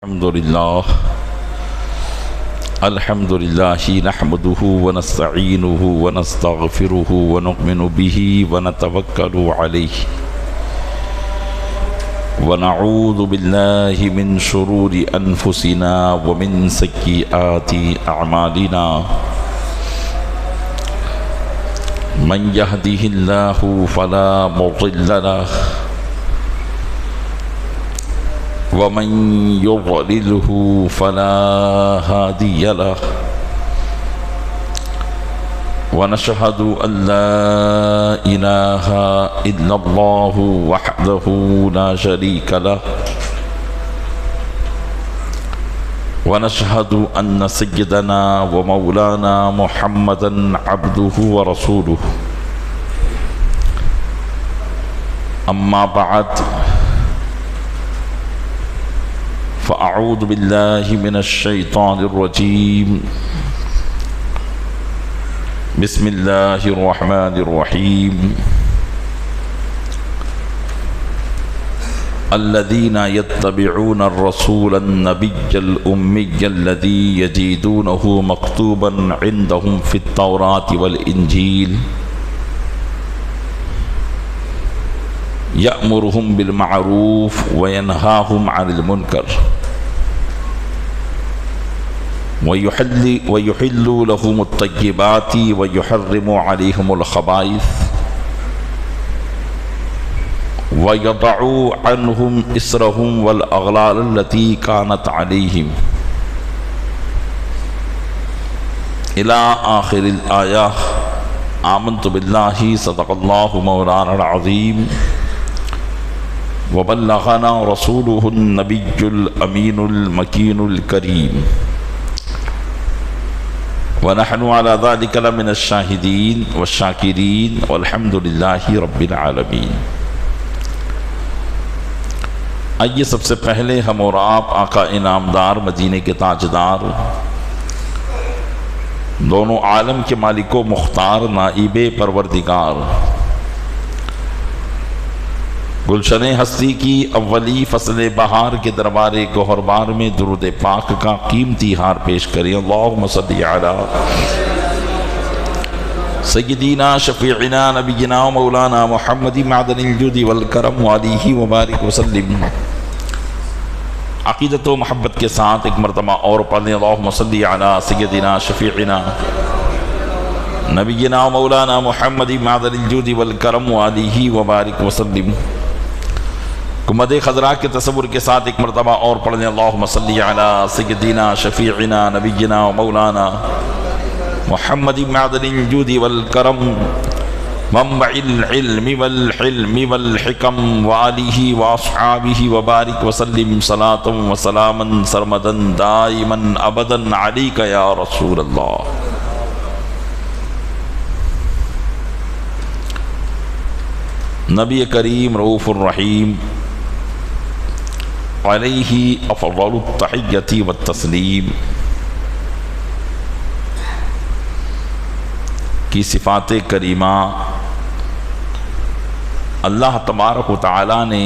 الحمد لله نحمده ونستعينه ونستغفره ونؤمن به ونتوكل عليه ونعوذ بالله من شرور أنفسنا ومن سيئات أعمالنا من يهده الله فلا مضل له ومن يضلله فلا هادي له ونشهد أن لا إله إلا الله وحده لا شريك له ونشهد أن سيدنا ومولانا محمدا عبده ورسوله أما بعد فأعوذ بالله من الشيطان الرجيم بسم الله الرحمن الرحيم الذين يتبعون الرسول النبي الأمي الذي يجدونه مكتوبا عندهم في التوراة والإنجيل يأمرهم بالمعروف وينهاهم عن المنكر ويحل لهم الطيبات ويحرم عليهم الخبائث ويضع عنهم إصرهم والأغلال التي كانت عليهم إلى آخر الآية. آمنت بالله صدق الله مولانا العظيم وبلغنا رسوله النبي الأمين المكين الكريم ونحن على ذلك لمن الشاهدين والشاكرين والحمد لله رب العالمين. آئیے سب سے پہلے ہم اور آپ آقا انعامدار مدینے کے تاجدار دونوں عالم کے مالک و مختار نائب پروردگار گلشن ہستی کی اولی فصل بہار کے دربار گوہربار میں درود پاک کا قیمتی ہار پیش کریں. اللہم صلی علی سیدنا شفیعنا نبینا و مولانا محمد معدن الجود والکرم وآلہ وبارک وسلم. عقیدت و محبت کے ساتھ ایک مرتبہ اور پڑھیں. اللہم صلی علی سیدنا شفیعنا نبینا و مولانا محمد معدن الجود والکرم وآلہ وبارک وسلم. کمد خضراء کے تصور کے ساتھ ایک مرتبہ اور پڑھیں. اللہم صلی علی سیدنا شفیعنا نبینا و مولانا محمد معدن الجود والکرم منبع العلم والحلم والحکم وآلہ واصحابہ وبارک وسلم صلاۃ وسلاما سرمدا دائما ابدا علیک یا رسول اللہ. نبی کریم رؤوف الرحیم علیہ افضل التحیۃ والتسلیم کی صفات کریمہ اللہ تبارک و تعالی نے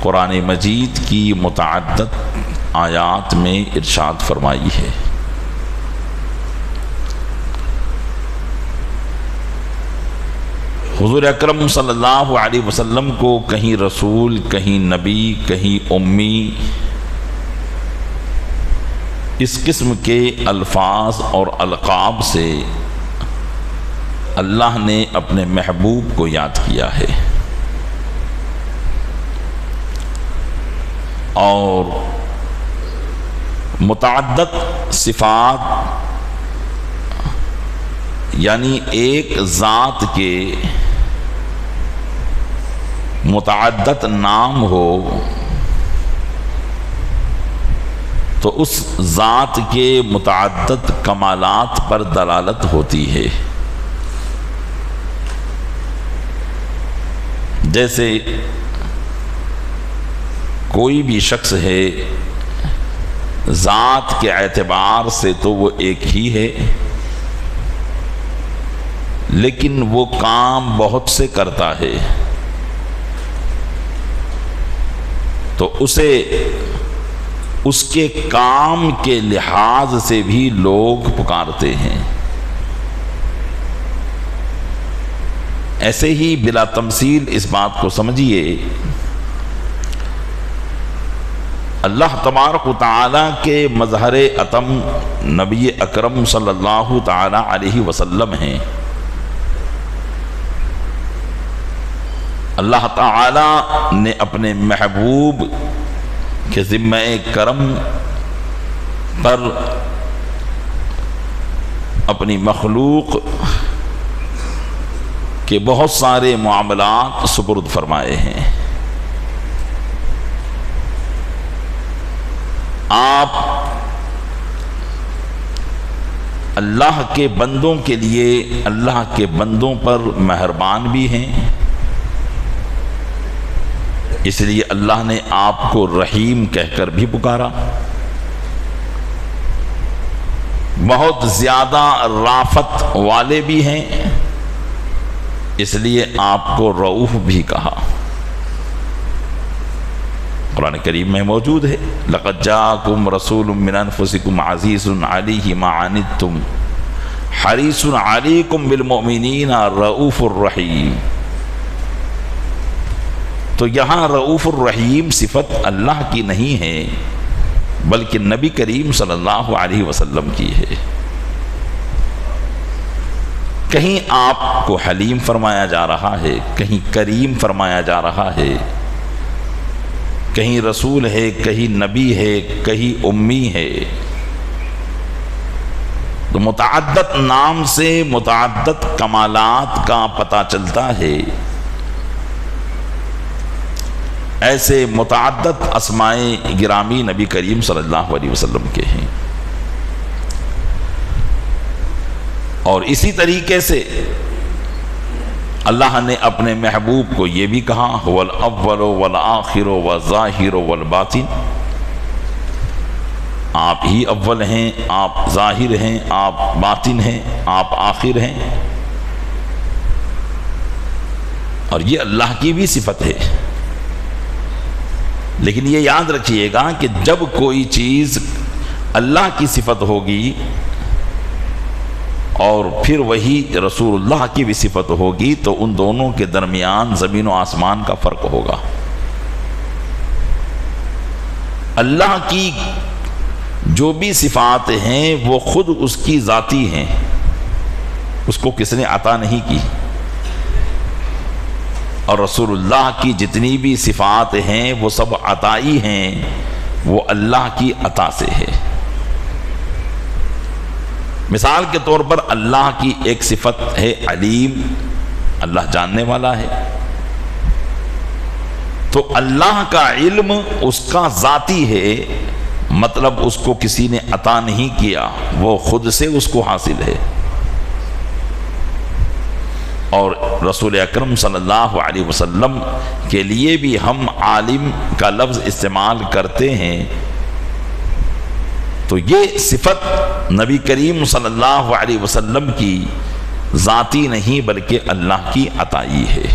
قرآن مجید کی متعدد آیات میں ارشاد فرمائی ہے. حضور اکرم صلی اللہ علیہ وسلم کو کہیں رسول، کہیں نبی، کہیں امی، اس قسم کے الفاظ اور القاب سے اللہ نے اپنے محبوب کو یاد کیا ہے. اور متعدد صفات یعنی ایک ذات کے متعدد نام ہو تو اس ذات کے متعدد کمالات پر دلالت ہوتی ہے. جیسے کوئی بھی شخص ہے ذات کے اعتبار سے تو وہ ایک ہی ہے، لیکن وہ کام بہت سے کرتا ہے. تو اسے اس کے کام کے لحاظ سے بھی لوگ پکارتے ہیں۔ ایسے ہی بلا تمثیل اس بات کو سمجھیے، اللہ تبارک و تعالی کے مظہر اتم نبی اکرم صلی اللہ تعالی علیہ وسلم ہیں۔ اللہ تعالی نے اپنے محبوب کے ذمہ کرم پر اپنی مخلوق کے بہت سارے معاملات سپرد فرمائے ہیں۔ آپ اللہ کے بندوں کے لیے اللہ کے بندوں پر مہربان بھی ہیں، اس لیے اللہ نے آپ کو رحیم کہہ کر بھی پکارا۔ بہت زیادہ رافت والے بھی ہیں، اس لیے آپ کو رؤوف بھی کہا۔ قرآن کریم میں موجود ہے، لَقَدْ جَاءَكُمْ رَسُولٌ مِّنْ أَنفُسِكُمْ عَزِيزٌ عَلَيْهِ مَا عَنِتُّمْ حَرِيصٌ عَلَيْكُمْ بِالْمُؤْمِنِينَ رَؤُوفٌ الرَّحِيمٌ۔ تو یہاں رؤوف الرحیم صفت اللہ کی نہیں ہے بلکہ نبی کریم صلی اللہ علیہ وسلم کی ہے۔ کہیں آپ کو حلیم فرمایا جا رہا ہے، کہیں کریم فرمایا جا رہا ہے، کہیں رسول ہے، کہیں نبی ہے، کہیں امی ہے۔ تو متعدد نام سے متعدد کمالات کا پتہ چلتا ہے۔ ایسے متعدد اسمائے گرامی نبی کریم صلی اللہ علیہ وسلم کے ہیں، اور اسی طریقے سے اللہ نے اپنے محبوب کو یہ بھی کہا هو الاول والآخر والظاہر والباطن، آپ ہی اول ہیں، آپ ظاہر ہیں، آپ باطن ہیں، آپ آخر ہیں، اور یہ اللہ کی بھی صفت ہے۔ لیکن یہ یاد رکھیے گا کہ جب کوئی چیز اللہ کی صفت ہوگی اور پھر وہی رسول اللہ کی بھی صفت ہوگی تو ان دونوں کے درمیان زمین و آسمان کا فرق ہوگا۔ اللہ کی جو بھی صفات ہیں وہ خود اس کی ذاتی ہیں، اس کو کس نے عطا نہیں کی، اور رسول اللہ کی جتنی بھی صفات ہیں وہ سب عطائی ہیں، وہ اللہ کی عطا سے ہے۔ مثال کے طور پر اللہ کی ایک صفت ہے علیم، اللہ جاننے والا ہے، تو اللہ کا علم اس کا ذاتی ہے، مطلب اس کو کسی نے عطا نہیں کیا، وہ خود سے اس کو حاصل ہے۔ اور رسول اکرم صلی اللہ علیہ وسلم کے لیے بھی ہم عالم کا لفظ استعمال کرتے ہیں، تو یہ صفت نبی کریم صلی اللہ علیہ وسلم کی ذاتی نہیں بلکہ اللہ کی عطائی ہے۔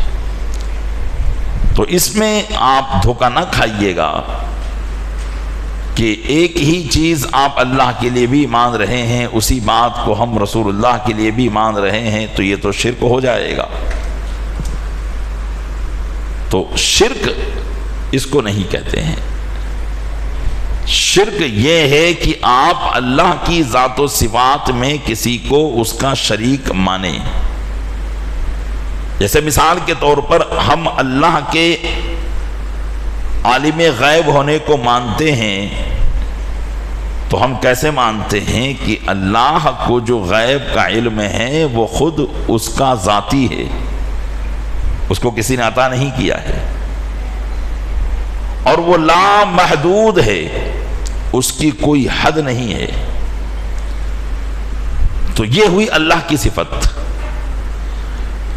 تو اس میں آپ دھوکہ نہ کھائیے گا کہ ایک ہی چیز آپ اللہ کے لیے بھی مان رہے ہیں، اسی بات کو ہم رسول اللہ کے لیے بھی مان رہے ہیں، تو یہ تو شرک ہو جائے گا۔ تو شرک اس کو نہیں کہتے ہیں۔ شرک یہ ہے کہ آپ اللہ کی ذات و صفات میں کسی کو اس کا شریک مانیں۔ جیسے مثال کے طور پر ہم اللہ کے عالم غیب ہونے کو مانتے ہیں، تو ہم کیسے مانتے ہیں کہ اللہ کو جو غیب کا علم ہے وہ خود اس کا ذاتی ہے، اس کو کسی نے عطا نہیں کیا ہے، اور وہ لامحدود ہے، اس کی کوئی حد نہیں ہے۔ تو یہ ہوئی اللہ کی صفت۔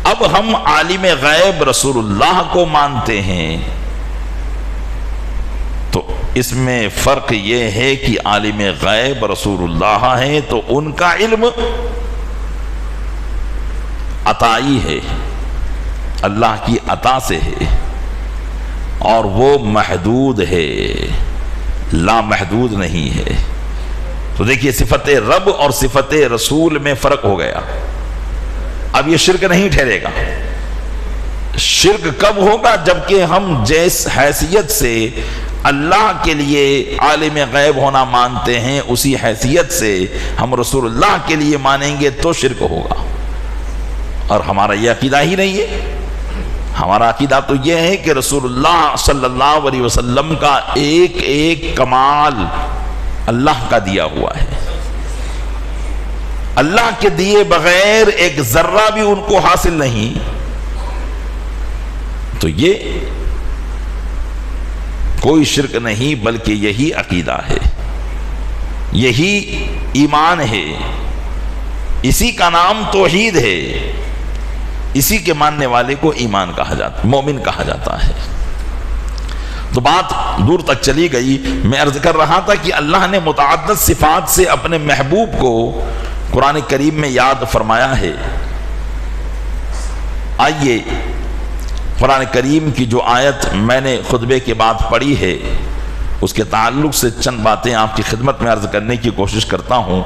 اب ہم عالم غیب رسول اللہ کو مانتے ہیں، تو اس میں فرق یہ ہے کہ عالم غیب رسول اللہ ہیں تو ان کا علم عطائی ہے، اللہ کی عطا سے ہے، اور وہ محدود ہے، لامحدود نہیں ہے۔ تو دیکھیے صفت رب اور صفت رسول میں فرق ہو گیا۔ اب یہ شرک نہیں ٹھہرے گا۔ شرک کب ہوگا؟ جبکہ ہم جس حیثیت سے اللہ کے لیے عالم غیب ہونا مانتے ہیں اسی حیثیت سے ہم رسول اللہ کے لیے مانیں گے تو شرک ہوگا۔ اور ہمارا یہ عقیدہ ہی نہیں ہے۔ ہمارا عقیدہ تو یہ ہے کہ رسول اللہ صلی اللہ علیہ وسلم کا ایک ایک کمال اللہ کا دیا ہوا ہے۔ اللہ کے دیے بغیر ایک ذرہ بھی ان کو حاصل نہیں۔ تو یہ کوئی شرک نہیں بلکہ یہی عقیدہ ہے، یہی ایمان ہے، اسی کا نام توحید ہے، اسی کے ماننے والے کو ایمان کہا جاتا، مومن کہا جاتا ہے۔ تو بات دور تک چلی گئی۔ میں عرض کر رہا تھا کہ اللہ نے متعدد صفات سے اپنے محبوب کو قرآن کریم میں یاد فرمایا ہے۔ آئیے قرآن کریم کی جو آیت میں نے خطبے کے بعد پڑھی ہے اس کے تعلق سے چند باتیں آپ کی خدمت میں عرض کرنے کی کوشش کرتا ہوں،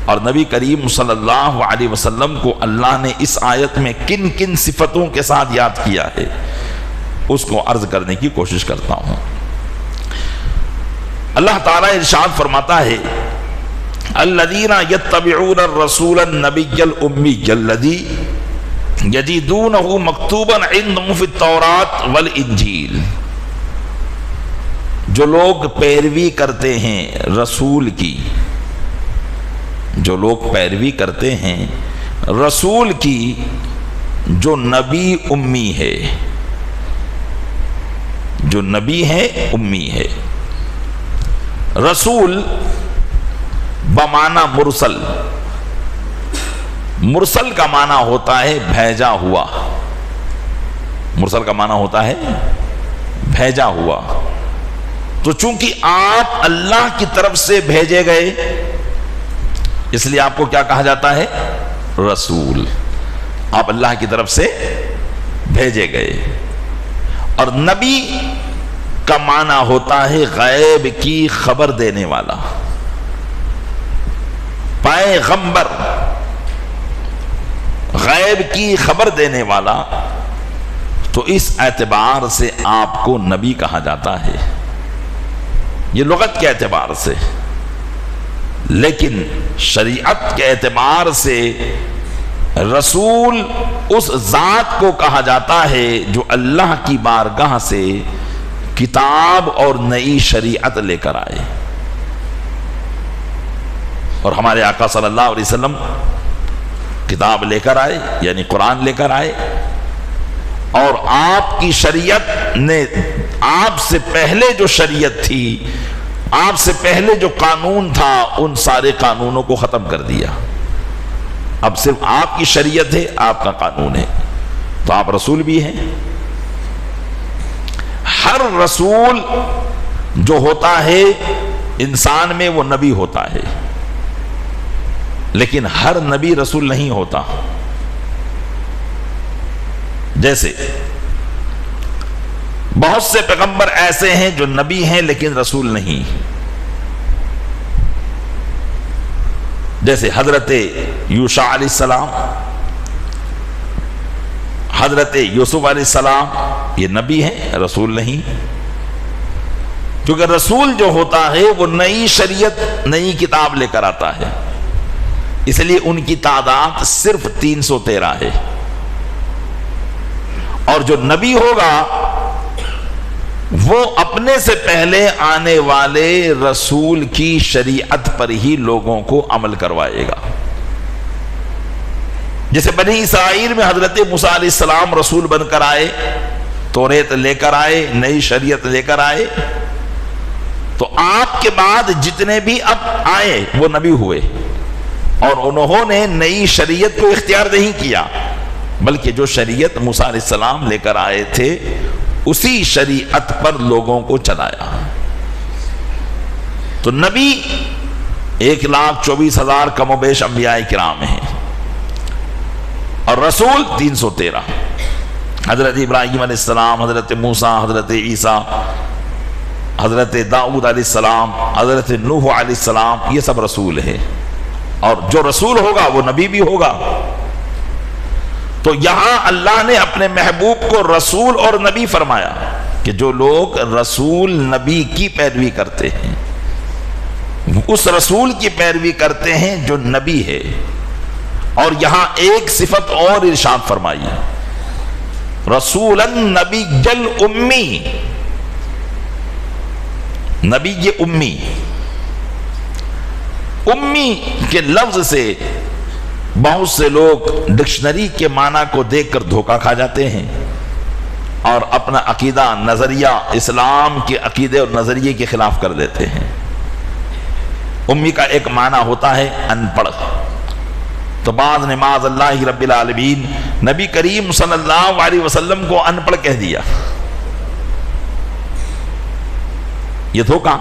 اور نبی کریم صلی اللہ علیہ وسلم کو اللہ نے اس آیت میں کن کن صفتوں کے ساتھ یاد کیا ہے اس کو عرض کرنے کی کوشش کرتا ہوں۔ اللہ تعالیٰ ارشاد فرماتا ہے الذین یتبعون الرسول النبی الامی الذی یجدونہ مکتوبا عندہم فی التوراۃ والانجیل، جو لوگ پیروی کرتے ہیں رسول کی، جو لوگ پیروی کرتے ہیں رسول کی جو نبی امی ہے، جو نبی ہے امی ہے۔ رسول بمعنی مرسل، مرسل کا معنی ہوتا ہے بھیجا ہوا، مرسل کا معنی ہوتا ہے بھیجا ہوا۔ تو چونکہ آپ اللہ کی طرف سے بھیجے گئے اس لیے آپ کو کیا کہا جاتا ہے؟ رسول۔ آپ اللہ کی طرف سے بھیجے گئے۔ اور نبی کا معنی ہوتا ہے غیب کی خبر دینے والا، پیغمبر، غیب کی خبر دینے والا۔ تو اس اعتبار سے آپ کو نبی کہا جاتا ہے، یہ لغت کے اعتبار سے۔ لیکن شریعت کے اعتبار سے رسول اس ذات کو کہا جاتا ہے جو اللہ کی بارگاہ سے کتاب اور نئی شریعت لے کر آئے۔ اور ہمارے آقا صلی اللہ علیہ وسلم کتاب لے کر آئے، یعنی قرآن لے کر آئے، اور آپ کی شریعت نے آپ سے پہلے جو شریعت تھی، آپ سے پہلے جو قانون تھا، ان سارے قانونوں کو ختم کر دیا۔ اب صرف آپ کی شریعت ہے، آپ کا قانون ہے، تو آپ رسول بھی ہیں۔ ہر رسول جو ہوتا ہے انسان میں وہ نبی ہوتا ہے، لیکن ہر نبی رسول نہیں ہوتا۔ جیسے بہت سے پیغمبر ایسے ہیں جو نبی ہیں لیکن رسول نہیں، جیسے حضرت یوشع علیہ السلام، حضرت یوسف علیہ السلام، یہ نبی ہیں رسول نہیں، کیونکہ رسول جو ہوتا ہے وہ نئی شریعت، نئی کتاب لے کر آتا ہے، اس لیے ان کی تعداد صرف 313 ہے۔ اور جو نبی ہوگا وہ اپنے سے پہلے آنے والے رسول کی شریعت پر ہی لوگوں کو عمل کروائے گا۔ جیسے بنی اسرائیل میں حضرت موسیٰ علیہ السلام رسول بن کر آئے، توریت لے کر آئے، نئی شریعت لے کر آئے، تو آپ کے بعد جتنے بھی اب آئے وہ نبی ہوئے، اور انہوں نے نئی شریعت کو اختیار نہیں کیا، بلکہ جو شریعت موسیٰ علیہ السلام لے کر آئے تھے اسی شریعت پر لوگوں کو چلایا۔ تو نبی 1,24,000 کم و بیش انبیاء کرام ہیں، اور رسول 313۔ حضرت ابراہیم علیہ السلام، حضرت موسیٰ، حضرت عیسیٰ، حضرت داؤد علیہ السلام، حضرت نوح علیہ السلام، یہ سب رسول ہیں، اور جو رسول ہوگا وہ نبی بھی ہوگا۔ تو یہاں اللہ نے اپنے محبوب کو رسول اور نبی فرمایا کہ جو لوگ رسول نبی کی پیروی کرتے ہیں، اس رسول کی پیروی کرتے ہیں جو نبی ہے۔ اور یہاں ایک صفت اور ارشاد فرمائی، رسولا نبی امی، نبی یہ امی۔ امی کے لفظ سے بہت سے لوگ ڈکشنری کے معنی کو دیکھ کر دھوکہ کھا جاتے ہیں اور اپنا عقیدہ، نظریہ اسلام کے عقیدے اور نظریے کے خلاف کر دیتے ہیں۔ امی کا ایک معنی ہوتا ہے ان پڑھ، تو بعض نے معاذ اللہ رب العالمین نبی کریم صلی اللہ علیہ وسلم کو ان پڑھ کہہ دیا۔ یہ دھوکہ،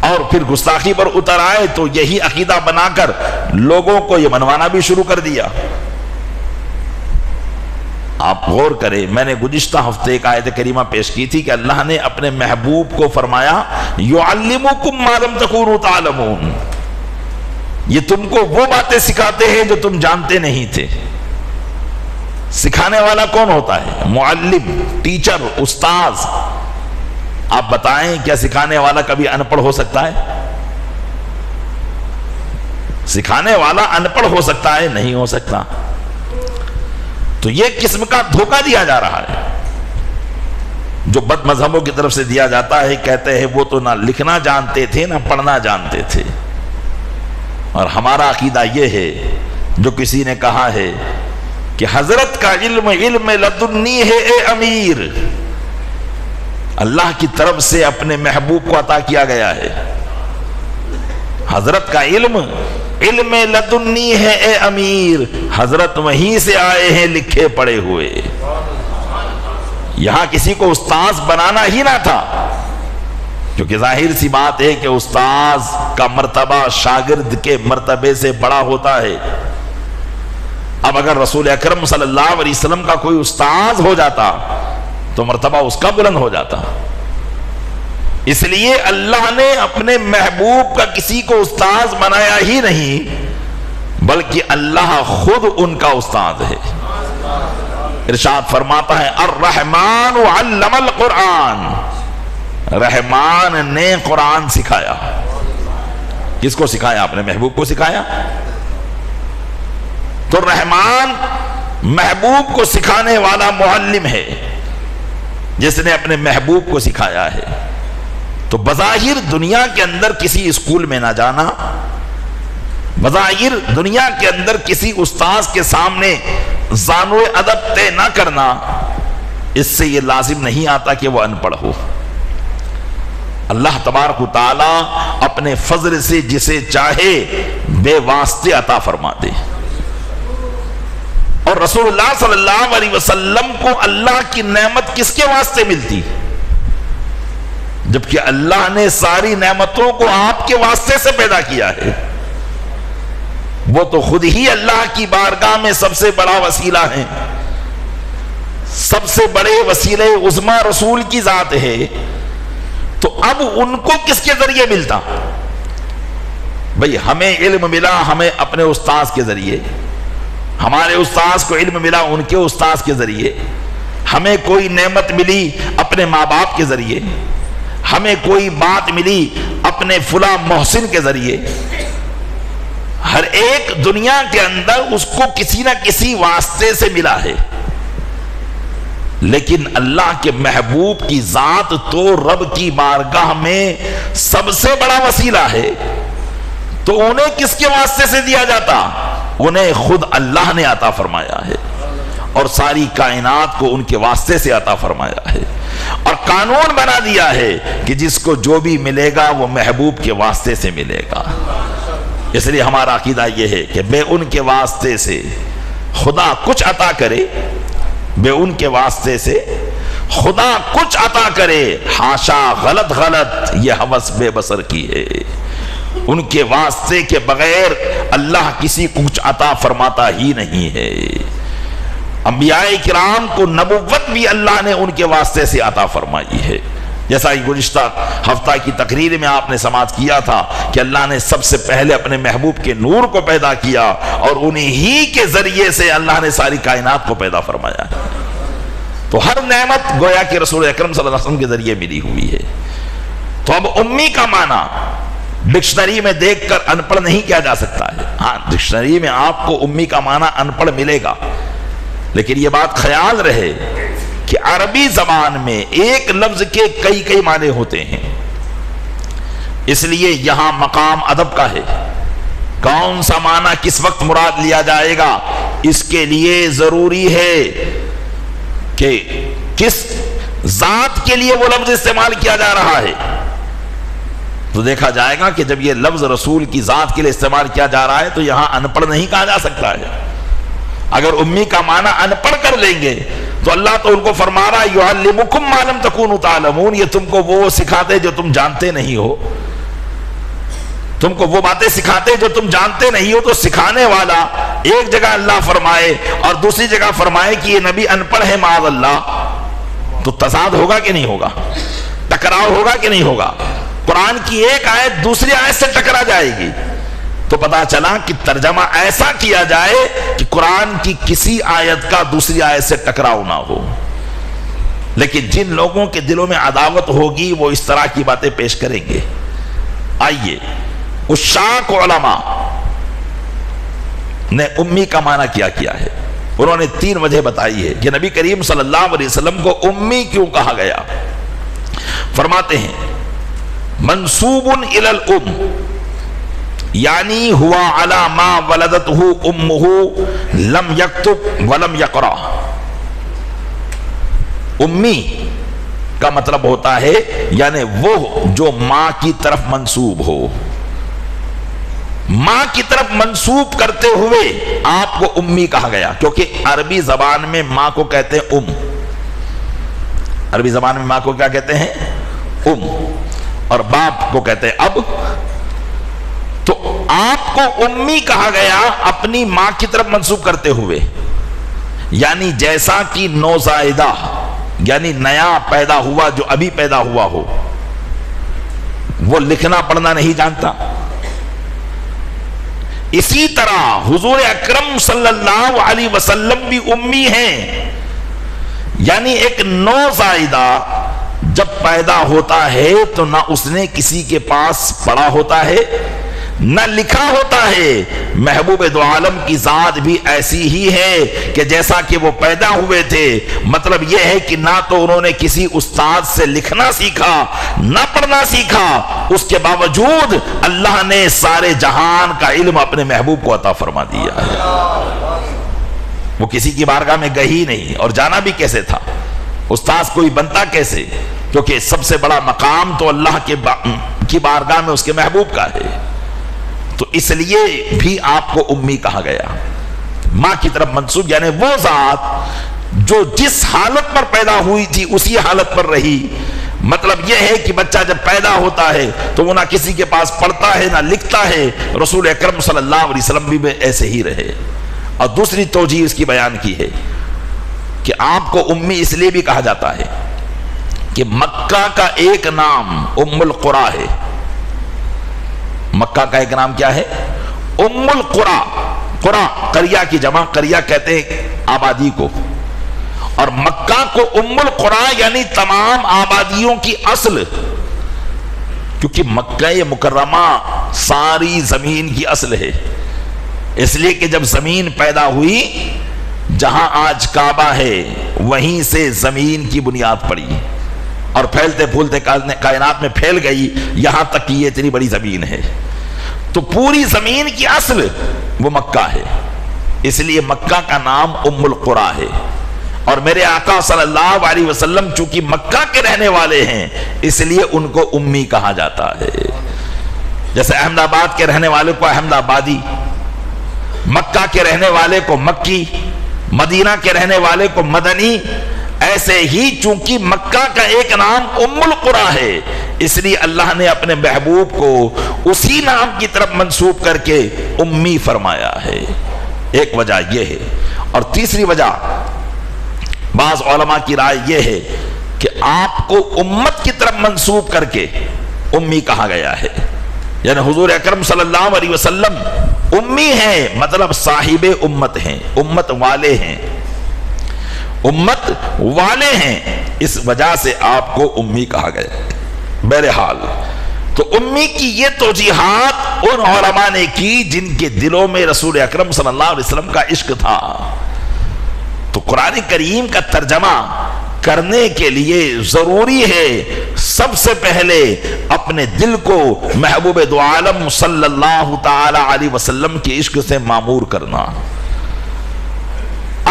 اور پھر گستاخی پر اتر آئے تو یہی عقیدہ بنا کر لوگوں کو یہ منوانا بھی شروع کر دیا۔ آپ غور کریں، میں نے گزشتہ ہفتے ایک آیت کریمہ پیش کی تھی کہ اللہ نے اپنے محبوب کو فرمایا یعلمکم ما لم تکونوا تعلمون، یہ تم کو وہ باتیں سکھاتے ہیں جو تم جانتے نہیں تھے۔ سکھانے والا کون ہوتا ہے؟ معلم، ٹیچر، استاذ۔ آپ بتائیں کیا سکھانے والا کبھی ان پڑھ ہو سکتا ہے؟ سکھانے والا ان پڑھ ہو سکتا ہے؟ نہیں ہو سکتا۔ تو یہ قسم کا دھوکہ دیا جا رہا ہے جو بد مذہبوں کی طرف سے دیا جاتا ہے۔ کہتے ہیں وہ تو نہ لکھنا جانتے تھے نہ پڑھنا جانتے تھے، اور ہمارا عقیدہ یہ ہے، جو کسی نے کہا ہے کہ حضرت کا علم علم لدنی ہے اے امیر، اللہ کی طرف سے اپنے محبوب کو عطا کیا گیا ہے۔ حضرت کا علم علم لدنی ہے اے امیر، حضرت وہیں سے آئے ہیں لکھے پڑے ہوئے۔ یہاں کسی کو استاذ بنانا ہی نہ تھا، کیونکہ ظاہر سی بات ہے کہ استاذ کا مرتبہ شاگرد کے مرتبے سے بڑا ہوتا ہے۔ اب اگر رسول اکرم صلی اللہ علیہ وسلم کا کوئی استاذ ہو جاتا تو مرتبہ اس کا بلند ہو جاتا۔ اس لیے اللہ نے اپنے محبوب کا کسی کو استاذ بنایا ہی نہیں، بلکہ اللہ خود ان کا استاد ہے۔ ارشاد فرماتا ہے الرحمن علم القرآن، رحمان نے قرآن سکھایا۔ کس کو سکھایا؟ اپنے محبوب کو سکھایا۔ تو رحمان محبوب کو سکھانے والا معلم ہے، جس نے اپنے محبوب کو سکھایا ہے۔ تو بظاہر دنیا کے اندر کسی اسکول میں نہ جانا، بظاہر دنیا کے اندر کسی استاذ کے سامنے زانو ادب طے نہ کرنا، اس سے یہ لازم نہیں آتا کہ وہ ان پڑھ ہو۔ اللہ تبارک و تعالی اپنے فضل سے جسے چاہے بے واسطے عطا فرما دے۔ اور رسول اللہ صلی اللہ علیہ وسلم کو اللہ کی نعمت کس کے واسطے ملتی؟ جبکہ اللہ نے ساری نعمتوں کو آپ کے واسطے سے پیدا کیا ہے۔ وہ تو خود ہی اللہ کی بارگاہ میں سب سے بڑا وسیلہ ہے، سب سے بڑے وسیلے عظمیٰ رسول کی ذات ہے۔ تو اب ان کو کس کے ذریعے ملتا؟ بھئی ہمیں علم ملا ہمیں اپنے استاذ کے ذریعے، ہمارے استاذ کو علم ملا ان کے استاذ کے ذریعے، ہمیں کوئی نعمت ملی اپنے ماں باپ کے ذریعے، ہمیں کوئی بات ملی اپنے فلاں محسن کے ذریعے۔ ہر ایک دنیا کے اندر اس کو کسی نہ کسی واسطے سے ملا ہے، لیکن اللہ کے محبوب کی ذات تو رب کی بارگاہ میں سب سے بڑا وسیلہ ہے۔ تو انہیں کس کے واسطے سے دیا جاتا؟ انہیں خود اللہ نے عطا فرمایا ہے، اور ساری کائنات کو ان کے واسطے سے عطا فرمایا ہے، اور قانون بنا دیا ہے کہ جس کو جو بھی ملے گا وہ محبوب کے واسطے سے ملے گا۔ اس لیے ہمارا عقیدہ یہ ہے کہ بے ان کے واسطے سے خدا کچھ عطا کرے، بے ان کے واسطے سے خدا کچھ عطا کرے، حاشا غلط غلط یہ ہوس بے بصر کی ہے۔ ان کے واسطے کے بغیر اللہ کسی کو کچھ عطا فرماتا ہی نہیں ہے۔ انبیاء کرام کو نبوت بھی اللہ نے ان کے واسطے سے عطا فرمائی ہے، جیسا کہ گزشتہ ہفتہ کی تقریر میں آپ نے سماعت کیا تھا کہ اللہ نے سب سے پہلے اپنے محبوب کے نور کو پیدا کیا اور انہی ہی کے ذریعے سے اللہ نے ساری کائنات کو پیدا فرمایا ہے۔ تو ہر نعمت گویا کہ رسول اکرم صلی اللہ علیہ وسلم کے ذریعے ملی ہوئی ہے۔ تو اب امی کا معنی ڈکشنری میں دیکھ کر ان پڑھ نہیں کیا جا سکتا ہے۔ ہاں ڈکشنری میں آپ کو امی کا معنی ان پڑھ ملے گا، لیکن یہ بات خیال رہے کہ عربی زبان میں ایک لفظ کے کئی معنی ہوتے ہیں، اس لیے یہاں مقام ادب کا ہے۔ کون سا معنی کس وقت مراد لیا جائے گا، اس کے لیے ضروری ہے کہ کس ذات کے لیے وہ لفظ استعمال کیا جا رہا ہے۔ تو دیکھا جائے گا کہ جب یہ لفظ رسول کی ذات کے لیے استعمال کیا جا رہا ہے تو یہاں ان پڑھ نہیں کہا جا سکتا ہے۔ اگر امی کا معنی ان پڑھ کر لیں گے تو اللہ تو ان کو فرما رہا ہے یعلمکم ما لم تکونوا تعلمون، یہ تم کو وہ سکھاتے جو تم جانتے نہیں ہو، تم کو وہ باتیں سکھاتے جو تم جانتے نہیں ہو۔ تو سکھانے والا ایک جگہ اللہ فرمائے اور دوسری جگہ فرمائے کہ یہ نبی ان پڑھ ہے معاذ اللہ، تو تضاد ہوگا کہ نہیں ہوگا، ٹکراؤ ہوگا کہ نہیں ہوگا؟ قرآن کی ایک آیت دوسری آیت سے ٹکرا جائے گی، تو پتا چلا کہ ترجمہ ایسا کیا جائے کہ قرآن کی کسی آیت کا دوسری آیت سے ٹکراؤ نہ ہو۔ لیکن جن لوگوں کے دلوں میں عداوت ہوگی وہ اس طرح کی باتیں پیش کریں گے۔ آئیے عشاق علماء نے امی کا معنی کیا ہے، انہوں نے 3 وجہ بتائی ہے کہ نبی کریم صلی اللہ علیہ وسلم کو امی کیوں کہا گیا۔ فرماتے ہیں منسوب الی الام، یعنی ہوا علی ما ولدتہ امہ لم یکتب ولم یقرأ۔ امی کا مطلب ہوتا ہے یعنی وہ جو ماں کی طرف منسوب ہو، ماں کی طرف منسوب کرتے ہوئے آپ کو امی کہا گیا، کیونکہ عربی زبان میں ماں کو کہتے ہیں ام، عربی زبان میں ماں کو کیا کہتے ہیں؟ ام، اور باپ کو کہتے ہیں اب۔ تو آپ کو امی کہا گیا اپنی ماں کی طرف منسوب کرتے ہوئے، یعنی جیسا کہ نوزائیدہ یعنی نیا پیدا ہوا جو ابھی پیدا ہوا ہو، وہ لکھنا پڑھنا نہیں جانتا، اسی طرح حضور اکرم صلی اللہ علیہ وسلم بھی امی ہیں، یعنی ایک نوزائیدہ جب پیدا ہوتا ہے تو نہ اس نے کسی کے پاس پڑھا ہوتا ہے نہ لکھا ہوتا ہے۔ محبوب دو عالم کی ذات بھی ایسی ہی ہے کہ جیسا کہ وہ پیدا ہوئے تھے، مطلب یہ ہے کہ نہ تو انہوں نے کسی استاد سے لکھنا سیکھا نہ پڑھنا سیکھا، اس کے باوجود اللہ نے سارے جہان کا علم اپنے محبوب کو عطا فرما دیا ہے۔ وہ کسی کی بارگاہ میں گئی نہیں، اور جانا بھی کیسے تھا، استاذ کوئی بنتا کیسے، کیونکہ سب سے بڑا مقام تو اللہ کی بارگاہ میں اس کے محبوب کا ہے۔ تو اس لیے بھی آپ کو امی کہا گیا، ماں کی طرف منسوب، یعنی وہ ذات جو جس حالت پر پیدا ہوئی تھی اسی حالت پر رہی۔ مطلب یہ ہے کہ بچہ جب پیدا ہوتا ہے تو وہ نہ کسی کے پاس پڑھتا ہے نہ لکھتا ہے، رسول اکرم صلی اللہ علیہ وسلم بھی ایسے ہی رہے۔ اور دوسری توجیہ اس کی بیان کی ہے کہ آپ کو امی اس لیے بھی کہا جاتا ہے کہ مکہ کا ایک نام ام القریٰ ہے۔ مکہ کا ایک نام کیا ہے؟ ام القریٰ۔ قریٰ قریہ کی جمع، قریہ کہتے ہیں آبادی کو، اور مکہ کو ام القریٰ یعنی تمام آبادیوں کی اصل، کیونکہ مکہ مکرمہ ساری زمین کی اصل ہے، اس لیے کہ جب زمین پیدا ہوئی جہاں آج کعبہ ہے وہیں سے زمین کی بنیاد پڑی اور پھیلتے پھولتے کائنات میں پھیل گئی یہاں تک کہ یہ اتنی بڑی زمین ہے۔ تو پوری زمین کی اصل وہ مکہ ہے، اس لیے مکہ کا نام ام القریٰ ہے۔ اور میرے آقا صلی اللہ علیہ وسلم چونکہ مکہ کے رہنے والے ہیں اس لیے ان کو امی کہا جاتا ہے۔ جیسے احمد آباد کے رہنے والے کو احمد آبادی، مکہ کے رہنے والے کو مکی، مدینہ کے رہنے والے کو مدنی، ایسے ہی چونکہ مکہ کا ایک نام ام القریٰ ہے اس لیے اللہ نے اپنے محبوب کو اسی نام کی طرف منسوب کر کے امی فرمایا ہے۔ ایک وجہ یہ ہے، اور تیسری وجہ بعض علماء کی رائے یہ ہے کہ آپ کو امت کی طرف منسوب کر کے امی کہا گیا ہے، یعنی حضور اکرم صلی اللہ علیہ وسلم امی ہیں، مطلب صاحب امت ہیں، امت والے ہیں، امت والے ہیں، اس وجہ سے آپ کو امی کہا گیا۔ بہرحال تو امی کی یہ توجیحات ان علماء نے کی جن کے دلوں میں رسول اکرم صلی اللہ علیہ وسلم کا عشق تھا۔ تو قرآن کریم کا ترجمہ کرنے کے لیے ضروری ہے سب سے پہلے اپنے دل کو محبوب دو عالم صلی اللہ تعالی علیہ وسلم کے عشق سے معمور کرنا۔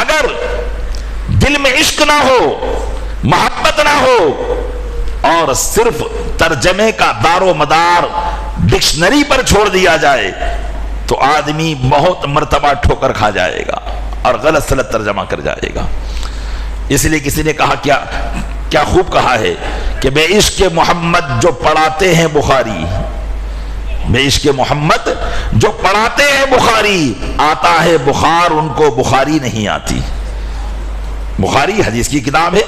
اگر دل میں عشق نہ ہو، محبت نہ ہو، اور صرف ترجمے کا دار و مدار ڈکشنری پر چھوڑ دیا جائے تو آدمی بہت مرتبہ ٹھوکر کھا جائے گا اور غلط سلط ترجمہ کر جائے گا۔ اس لیے کسی نے کہا کیا خوب کہا ہے کہ بے عشق محمد جو پڑھاتے ہیں بخاری، بے عشق محمد جو پڑھاتے ہیں بخاری، آتا ہے بخار ان کو بخاری نہیں آتی۔ بخاری حدیث کی کتاب ہے،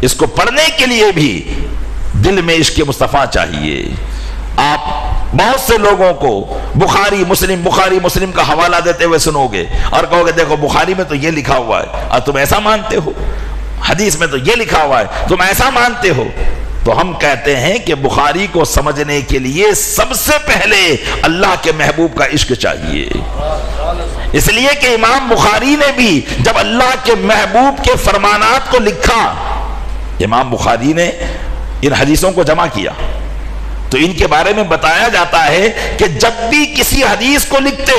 اس کو پڑھنے کے لیے بھی دل میں عشق مصطفیٰ چاہیے۔ آپ بہت سے لوگوں کو بخاری مسلم کا حوالہ دیتے ہوئے سنو گے اور کہو گے دیکھو بخاری میں تو یہ لکھا ہوا ہے اور تم ایسا مانتے ہو، حدیث میں تو یہ لکھا ہوا ہے تم ایسا مانتے ہو۔ تو ہم کہتے ہیں کہ بخاری کو سمجھنے کے لیے سب سے پہلے اللہ کے محبوب کا عشق چاہیے، اس لیے کہ امام بخاری نے بھی جب اللہ کے محبوب کے فرمانات کو لکھا، امام بخاری نے ان حدیثوں کو جمع کیا تو ان کے بارے میں بتایا جاتا ہے کہ جب بھی کسی حدیث کو لکھتے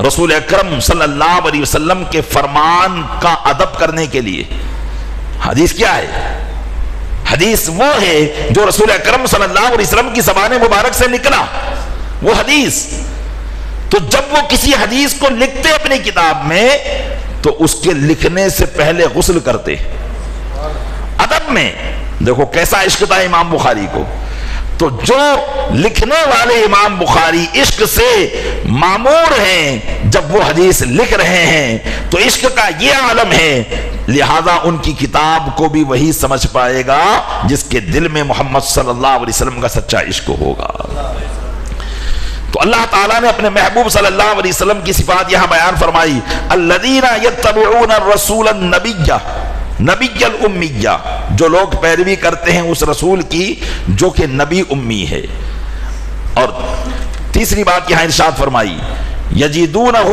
رسول اکرم صلی اللہ علیہ وسلم کے فرمان کا ادب کرنے کے لیے، حدیث کیا ہے؟ حدیث وہ ہے جو رسول اکرم صلی اللہ علیہ وسلم کی زبان مبارک سے نکلا، وہ حدیث۔ تو جب وہ کسی حدیث کو لکھتے اپنی کتاب میں تو اس کے لکھنے سے پہلے غسل کرتے ادب میں۔ دیکھو کیسا عشق تھا امام بخاری کو۔ تو جو لکھنے والے امام بخاری عشق سے معمور ہیں، جب وہ حدیث لکھ رہے ہیں تو عشق کا یہ عالم ہے، لہذا ان کی کتاب کو بھی وہی سمجھ پائے گا جس کے دل میں محمد صلی اللہ علیہ وسلم کا سچا عشق ہوگا۔ تو اللہ تعالیٰ نے اپنے محبوب صلی اللہ علیہ وسلم کی صفات یہاں بیان فرمائی، الذین یتبعون الرسول النبی نبی الامیہ، جو لوگ پیروی کرتے ہیں اس رسول کی جو کہ نبی امی ہے۔ اور تیسری بات یہاں ارشاد فرمائی، یجدونہ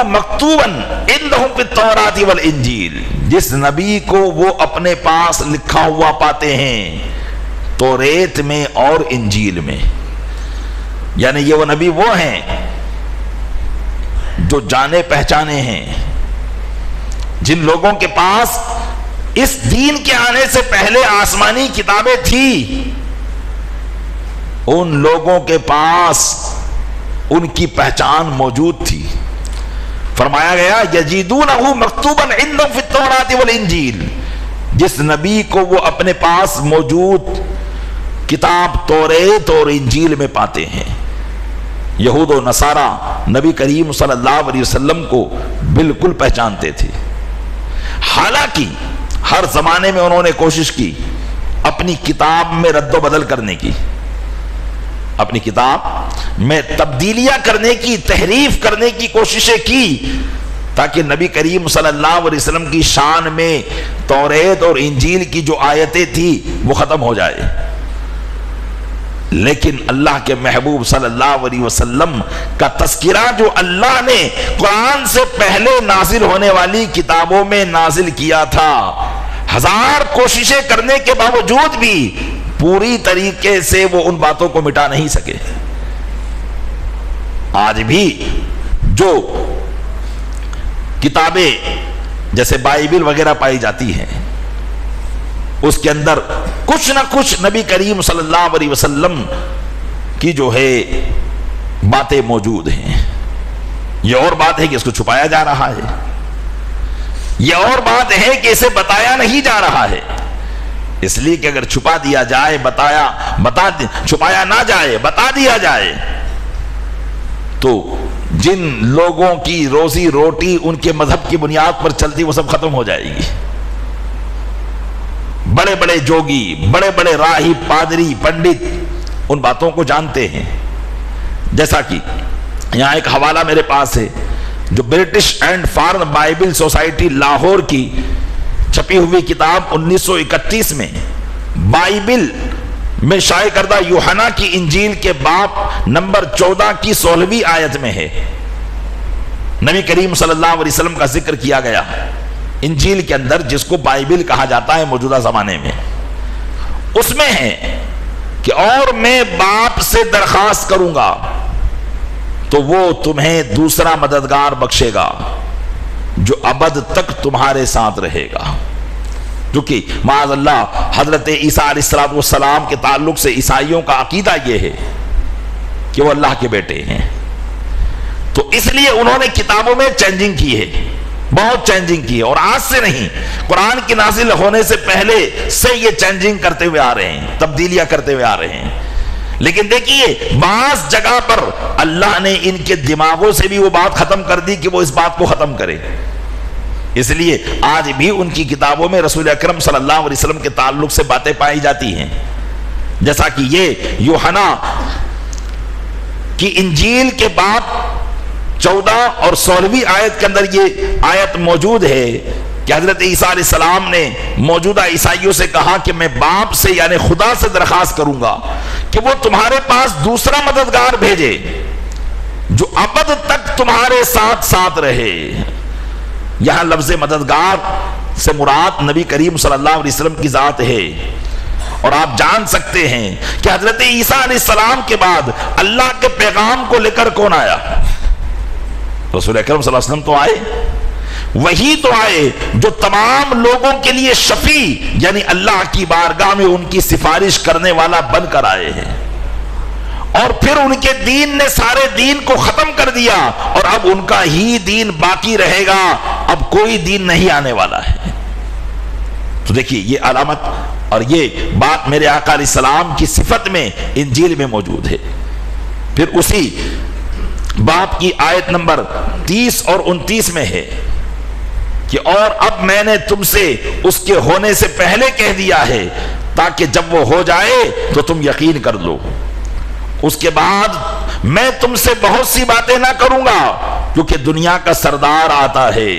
مکتوبا عندہم فی التوراۃ والانجیل، جس نبی کو وہ اپنے پاس لکھا ہوا پاتے ہیں توریت میں اور انجیل میں، یعنی یہ وہ نبی وہ ہیں جو جانے پہچانے ہیں، جن لوگوں کے پاس اس دین کے آنے سے پہلے آسمانی کتابیں تھی، ان لوگوں کے پاس ان کی پہچان موجود تھی۔ فرمایا گیا یجدونہ مکتوبا عندہم فی التوراۃ والانجیل، جس نبی کو وہ اپنے پاس موجود کتاب توریت اور انجیل میں پاتے ہیں۔ یہود و نصارہ نبی کریم صلی اللہ علیہ وسلم کو بالکل پہچانتے تھے، حالانکہ ہر زمانے میں انہوں نے کوشش کی اپنی کتاب میں رد و بدل کرنے کی، اپنی کتاب میں تبدیلیاں کرنے کی، تحریف کرنے کی کوششیں کی تاکہ نبی کریم صلی اللہ علیہ وسلم کی شان میں توریت اور انجیل کی جو آیتیں تھی وہ ختم ہو جائے۔ لیکن اللہ کے محبوب صلی اللہ علیہ وسلم کا تذکرہ جو اللہ نے قرآن سے پہلے نازل ہونے والی کتابوں میں نازل کیا تھا، ہزار کوششیں کرنے کے باوجود بھی پوری طریقے سے وہ ان باتوں کو مٹا نہیں سکے۔ آج بھی جو کتابیں جیسے بائبل وغیرہ پائی جاتی ہیں اس کے اندر کچھ نہ کچھ نبی کریم صلی اللہ علیہ وسلم کی جو ہے باتیں موجود ہیں۔ یہ اور بات ہے کہ اس کو چھپایا جا رہا ہے، یہ اور بات ہے کہ اسے بتایا نہیں جا رہا ہے، اس لیے کہ اگر چھپا دیا جائے، چھپایا نہ جائے، بتا دیا جائے تو جن لوگوں کی روزی روٹی ان کے مذہب کی بنیاد پر چلتی وہ سب ختم ہو جائے گی. بڑے بڑے جوگی، بڑے بڑے راہب، پادری، پنڈت ان باتوں کو جانتے ہیں. جیسا کہ یہاں ایک حوالہ میرے پاس ہے جو British and foreign Bible society Lahore کی چھپی ہوئی کتاب 1931 میں بائبل میں شائع کردہ یوحنا کی انجیل کے باب نمبر 14 کی 16ویں آیت میں ہے. نبی کریم صلی اللہ علیہ وسلم کا ذکر کیا گیا انجیل کے اندر، جس کو بائبل کہا جاتا ہے موجودہ زمانے میں. اس میں ہے کہ اور میں باپ سے درخواست کروں گا تو وہ تمہیں دوسرا مددگار بخشے گا جو ابد تک تمہارے ساتھ رہے گا. جو کہ معاذ اللہ حضرت عیسیٰ علیہ السلام کے تعلق سے عیسائیوں کا عقیدہ یہ ہے کہ وہ اللہ کے بیٹے ہیں. تو اس لیے انہوں نے کتابوں میں چینجنگ کی ہے، بہت چینجنگ کی ہے، اور آج سے نہیں، قرآن کی نازل ہونے سے پہلے سے یہ چینجنگ کرتے ہوئے آ رہے ہیں، تبدیلیاں کرتے ہوئے آ رہے ہیں. لیکن دیکھیے بعض جگہ پر اللہ نے ان کے دماغوں سے بھی وہ بات ختم کر دی کہ وہ اس بات کو ختم کرے. اس لیے آج بھی ان کی کتابوں میں رسول اکرم صلی اللہ علیہ وسلم کے تعلق سے باتیں پائی جاتی ہیں. جیسا کہ یہ یوحنا کی انجیل کے باب 14 اور 16ویں آیت کے اندر یہ آیت موجود ہے کہ حضرت عیسیٰ علیہ السلام نے موجودہ عیسائیوں سے کہا کہ میں باپ سے یعنی خدا سے درخواست کروں گا کہ وہ تمہارے پاس دوسرا مددگار بھیجے جو ابد تک تمہارے ساتھ ساتھ رہے. یہاں لفظ مددگار سے مراد نبی کریم صلی اللہ علیہ وسلم کی ذات ہے. اور آپ جان سکتے ہیں کہ حضرت عیسیٰ علیہ السلام کے بعد اللہ کے پیغام کو لے کر کون آیا؟ رسول اکرم صلی اللہ علیہ وسلم تو آئے، وہی تو آئے جو تمام لوگوں کے لیے شفیع یعنی اللہ کی بارگاہ میں ان کی سفارش کرنے والا بن کر آئے ہیں. اور پھر ان کے دین نے سارے دین کو ختم کر دیا اور اب ان کا ہی دین باقی رہے گا، اب کوئی دین نہیں آنے والا ہے. تو دیکھیے یہ علامت اور یہ بات میرے آقا علیہ السلام کی صفت میں انجیل میں موجود ہے. پھر اسی باب کی آیت نمبر 30 اور 29 میں ہے کہ اور اب میں نے تم سے اس کے ہونے سے پہلے کہہ دیا ہے تاکہ جب وہ ہو جائے تو تم یقین کر لو. اس کے بعد میں تم سے بہت سی باتیں نہ کروں گا کیونکہ دنیا کا سردار آتا ہے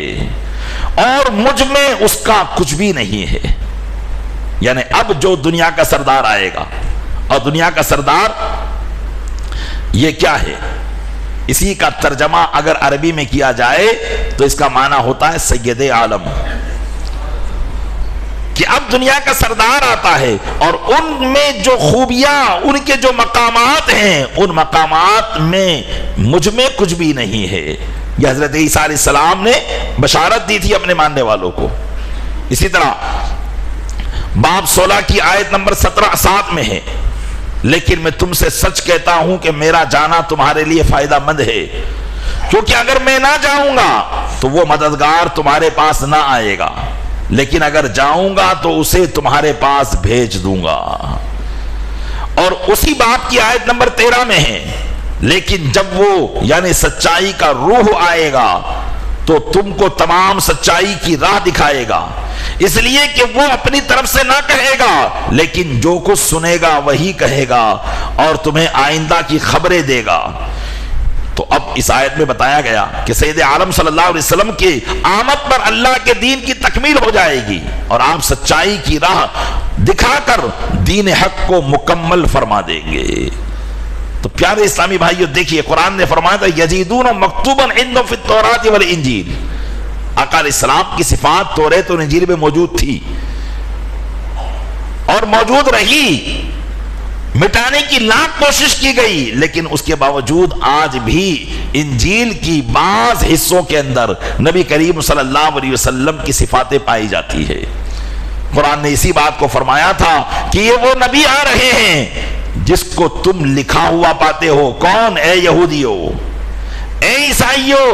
اور مجھ میں اس کا کچھ بھی نہیں ہے. یعنی اب جو دنیا کا سردار آئے گا، اور دنیا کا سردار یہ کیا ہے؟ اسی کا ترجمہ اگر عربی میں کیا جائے تو اس کا معنی ہوتا ہے سید عالم، کہ اب دنیا کا سردار آتا ہے اور ان میں جو خوبیاں، ان کے جو مقامات ہیں، ان مقامات میں مجھ میں کچھ بھی نہیں ہے. یہ حضرت عیسیٰ علیہ السلام نے بشارت دی تھی اپنے ماننے والوں کو. اسی طرح باب 16 کی آیت نمبر 7 میں ہے لیکن میں تم سے سچ کہتا ہوں کہ میرا جانا تمہارے لیے فائدہ مند ہے، کیونکہ اگر میں نہ جاؤں گا تو وہ مددگار تمہارے پاس نہ آئے گا، لیکن اگر جاؤں گا تو اسے تمہارے پاس بھیج دوں گا. اور اسی باب کی آیت نمبر 13 میں ہے لیکن جب وہ یعنی سچائی کا روح آئے گا تو تم کو تمام سچائی کی راہ دکھائے گا، اس لیے کہ وہ اپنی طرف سے نہ کہے گا لیکن جو کچھ سنے گا وہی کہے گا اور تمہیں آئندہ کی خبریں دے گا. تو اب اس آیت میں بتایا گیا کہ سید عالم صلی اللہ علیہ وسلم کی آمد پر اللہ کے دین کی تکمیل ہو جائے گی اور آپ سچائی کی راہ دکھا کر دین حق کو مکمل فرما دیں گے. تو پیارے اسلامی بھائیو دیکھیے قرآن نے فرمایا تھا یزیدون مکتوبا عندهم فی التوراۃ والانجیل. آقا علیہ السلام کی صفات توریت اور انجیل میں موجود تھی اور موجود رہی، مٹانے کی لاکھ کوشش کی گئی، لیکن اس کے باوجود آج بھی انجیل کی بعض حصوں کے اندر نبی کریم صلی اللہ علیہ وسلم کی صفاتیں پائی جاتی ہے. قرآن نے اسی بات کو فرمایا تھا کہ یہ وہ نبی آ رہے ہیں جس کو تم لکھا ہوا پاتے ہو. کون؟ اے یہودیو، اے عیسائیو،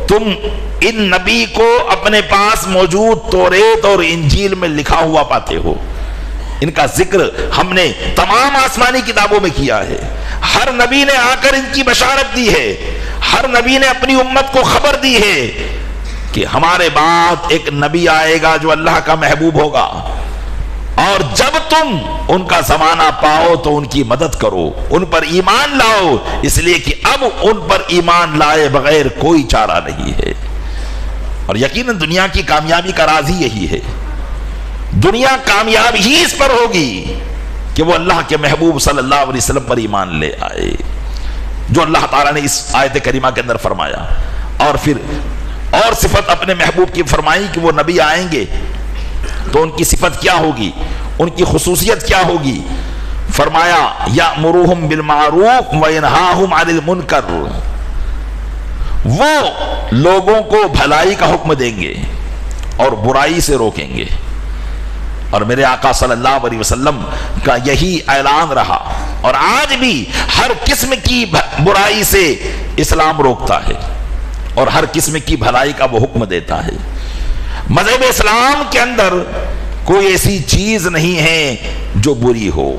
تم ان نبی کو اپنے پاس موجود توریت اور انجیل میں لکھا ہوا پاتے ہو. ان کا ذکر ہم نے تمام آسمانی کتابوں میں کیا ہے. ہر نبی نے آ کر ان کی بشارت دی ہے، ہر نبی نے اپنی امت کو خبر دی ہے کہ ہمارے بعد ایک نبی آئے گا جو اللہ کا محبوب ہوگا، اور جب تم ان کا زمانہ پاؤ تو ان کی مدد کرو، ان پر ایمان لاؤ، اس لیے کہ اب ان پر ایمان لائے بغیر کوئی چارہ نہیں ہے۔ اور یقیناً دنیا کی کامیابی کا راز ہی یہی ہے، دنیا کامیاب ہی اس پر ہوگی کہ وہ اللہ کے محبوب صلی اللہ علیہ وسلم پر ایمان لے آئے، جو اللہ تعالیٰ نے اس آیت کریمہ کے اندر فرمایا۔ اور پھر اور صفت اپنے محبوب کی فرمائی کہ وہ نبی آئیں گے تو ان کی صفت کیا ہوگی، ان کی خصوصیت کیا ہوگی؟ فرمایا یأمرہم بالمعروف وینہاہم عن المنکر، وہ لوگوں کو بھلائی کا حکم دیں گے اور برائی سے روکیں گے۔ اور میرے آقا صلی اللہ علیہ وسلم کا یہی اعلان رہا، اور آج بھی ہر قسم کی برائی سے اسلام روکتا ہے اور ہر قسم کی بھلائی کا وہ حکم دیتا ہے۔ مذہب اسلام کے اندر کوئی ایسی چیز نہیں ہے جو بری ہو۔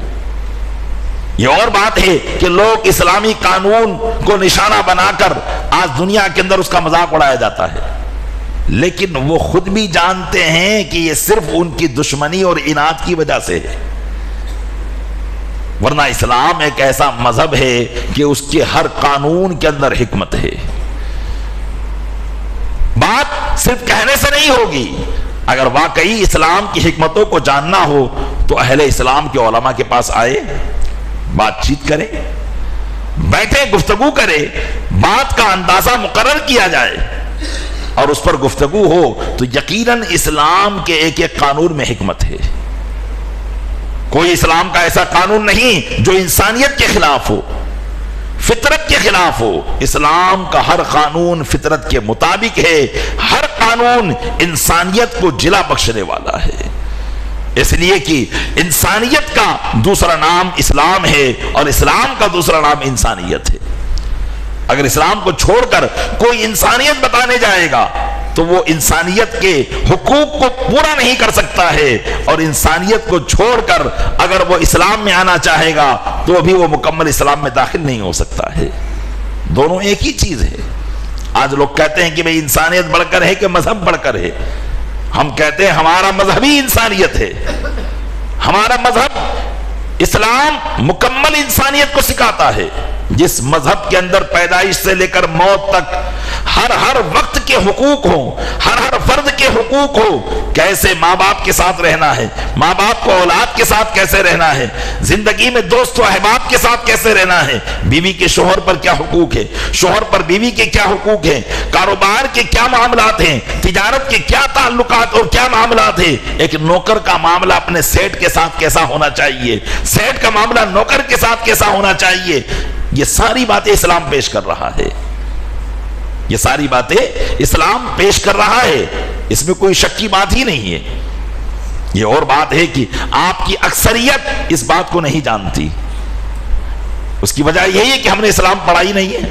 یہ اور بات ہے کہ لوگ اسلامی قانون کو نشانہ بنا کر آج دنیا کے اندر اس کا مذاق اڑایا جاتا ہے، لیکن وہ خود بھی جانتے ہیں کہ یہ صرف ان کی دشمنی اور اناد کی وجہ سے ہے، ورنہ اسلام ایک ایسا مذہب ہے کہ اس کے ہر قانون کے اندر حکمت ہے۔ بات صرف کہنے سے نہیں ہوگی، اگر واقعی اسلام کی حکمتوں کو جاننا ہو تو اہل اسلام کے علماء کے پاس آئے، بات چیت کرے، بیٹھے گفتگو کرے، بات کا اندازہ مقرر کیا جائے اور اس پر گفتگو ہو تو یقیناً اسلام کے ایک ایک قانون میں حکمت ہے۔ کوئی اسلام کا ایسا قانون نہیں جو انسانیت کے خلاف ہو، فطرت کے خلاف ہو۔ اسلام کا ہر قانون فطرت کے مطابق ہے، ہر قانون انسانیت کو جلا بخشنے والا ہے، اس لیے کہ انسانیت کا دوسرا نام اسلام ہے اور اسلام کا دوسرا نام انسانیت ہے۔ اگر اسلام کو چھوڑ کر کوئی انسانیت بتانے جائے گا تو وہ انسانیت کے حقوق کو پورا نہیں کر سکتا ہے، اور انسانیت کو چھوڑ کر اگر وہ اسلام میں آنا چاہے گا تو بھی وہ مکمل اسلام میں داخل نہیں ہو سکتا ہے۔ دونوں ایک ہی چیز ہے۔ آج لوگ کہتے ہیں کہ بھئی انسانیت بڑھ کر ہے کہ مذہب بڑھ کر ہے۔ ہم کہتے ہیں ہمارا مذہب ہی انسانیت ہے، ہمارا مذہب اسلام مکمل انسانیت کو سکھاتا ہے، جس مذہب کے اندر پیدائش سے لے کر موت تک ہر وقت کے حقوق ہوں، ہر فرد کے حقوق ہو، کیسے ماں باپ کے ساتھ رہنا ہے، ماں باپ کو اولاد کے ساتھ کیسے رہنا ہے، زندگی میں دوست و احباب کے ساتھ کیسے رہنا ہے، بیوی کے شوہر پر کیا حقوق ہے، شوہر پر بیوی کے کیا حقوق ہیں، کاروبار کے کیا معاملات ہیں، تجارت کے کیا تعلقات اور کیا معاملات ہیں، ایک نوکر کا معاملہ اپنے سیٹ کے ساتھ کیسا ہونا چاہیے، سیٹ کا معاملہ نوکر کے ساتھ کیسا ہونا چاہیے، یہ ساری باتیں اسلام پیش کر رہا ہے، یہ ساری باتیں اسلام پیش کر رہا ہے، اس میں کوئی شک کی بات ہی نہیں ہے۔ یہ اور بات ہے کہ آپ کی اکثریت اس بات کو نہیں جانتی، اس کی وجہ یہی ہے کہ ہم نے اسلام پڑھا ہی نہیں ہے۔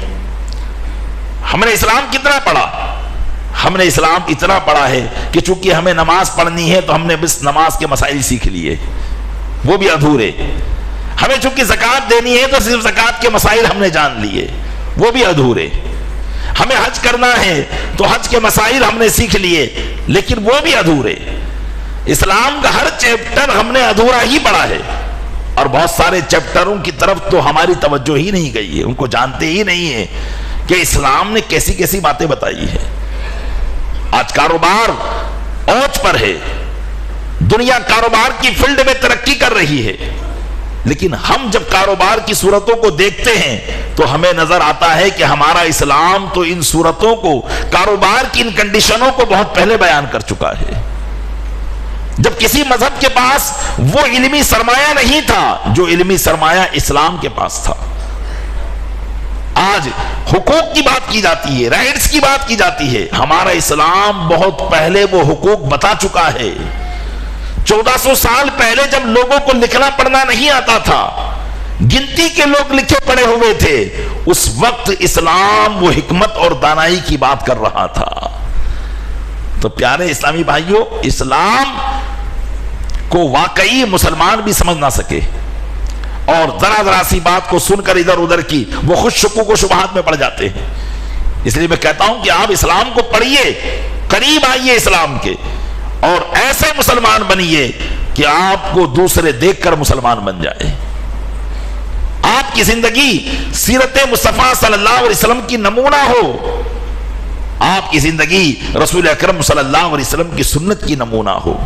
ہم نے اسلام کتنا پڑھا؟ ہم نے اسلام اتنا پڑھا ہے کہ چونکہ ہمیں نماز پڑھنی ہے تو ہم نے بس نماز کے مسائل سیکھ لیے، وہ بھی ادھورے۔ ہمیں چونکہ زکوٰۃ دینی ہے تو صرف زکوٰۃ کے مسائل ہم نے جان لیے، وہ بھی ادھورے۔ ہمیں حج کرنا ہے تو حج کے مسائل ہم نے سیکھ لیے، لیکن وہ بھی ادھورے۔ اسلام کا ہر چیپٹر ہم نے ادھورا ہی پڑھا ہے، اور بہت سارے چیپٹروں کی طرف تو ہماری توجہ ہی نہیں گئی ہے، ان کو جانتے ہی نہیں ہے کہ اسلام نے کیسی کیسی باتیں بتائی ہے۔ آج کاروبار اوج پر ہے، دنیا کاروبار کی فیلڈ میں ترقی کر رہی ہے، لیکن ہم جب کاروبار کی صورتوں کو دیکھتے ہیں تو ہمیں نظر آتا ہے کہ ہمارا اسلام تو ان صورتوں کو، کاروبار کی ان کنڈیشنوں کو بہت پہلے بیان کر چکا ہے۔ جب کسی مذہب کے پاس وہ علمی سرمایہ نہیں تھا جو علمی سرمایہ اسلام کے پاس تھا۔ آج حقوق کی بات کی جاتی ہے، رائٹس کی بات کی جاتی ہے، ہمارا اسلام بہت پہلے وہ حقوق بتا چکا ہے۔ 1400 سال پہلے جب لوگوں کو لکھنا پڑھنا نہیں آتا تھا، گنتی کے لوگ لکھے پڑے ہوئے تھے، اس وقت اسلام وہ حکمت اور دانائی کی بات کر رہا تھا۔ تو پیارے اسلامی بھائیوں، اسلام کو واقعی مسلمان بھی سمجھ نہ سکے اور ذرا ذرا سی بات کو سن کر ادھر ادھر کی وہ خود شکوک و شبہات میں پڑ جاتے ہیں اس لیے میں کہتا ہوں کہ آپ اسلام کو پڑھیے، قریب آئیے اسلام کے، اور ایسے مسلمان بنیے کہ آپ کو دوسرے دیکھ کر مسلمان بن جائے۔ آپ کی زندگی سیرت مصطفیٰ صلی اللہ علیہ وسلم کی نمونہ ہو، آپ کی زندگی رسول اکرم صلی اللہ علیہ وسلم کی سنت کی نمونہ ہو،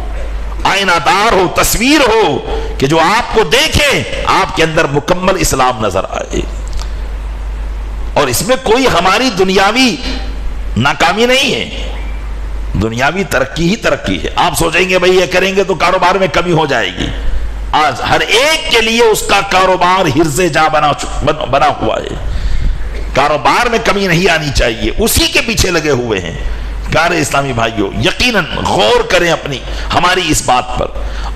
آئینہ دار ہو، تصویر ہو کہ جو آپ کو دیکھے آپ کے اندر مکمل اسلام نظر آئے۔ اور اس میں کوئی ہماری دنیاوی ناکامی نہیں ہے، دنیاوی ترقی ہی ترقی ہے۔ آپ سوچیں گے بھئی یہ کریں گے تو کاروبار میں کمی ہو جائے گی، آج ہر ایک کے لیے اس کا کاروبار حرز جاں بنا ہوا ہے، کاروبار میں کمی نہیں آنی چاہیے، اسی کے پیچھے لگے ہوئے ہیں۔ پیارے اسلامی بھائیوں، یقیناً غور کریں ہماری اس بات پر،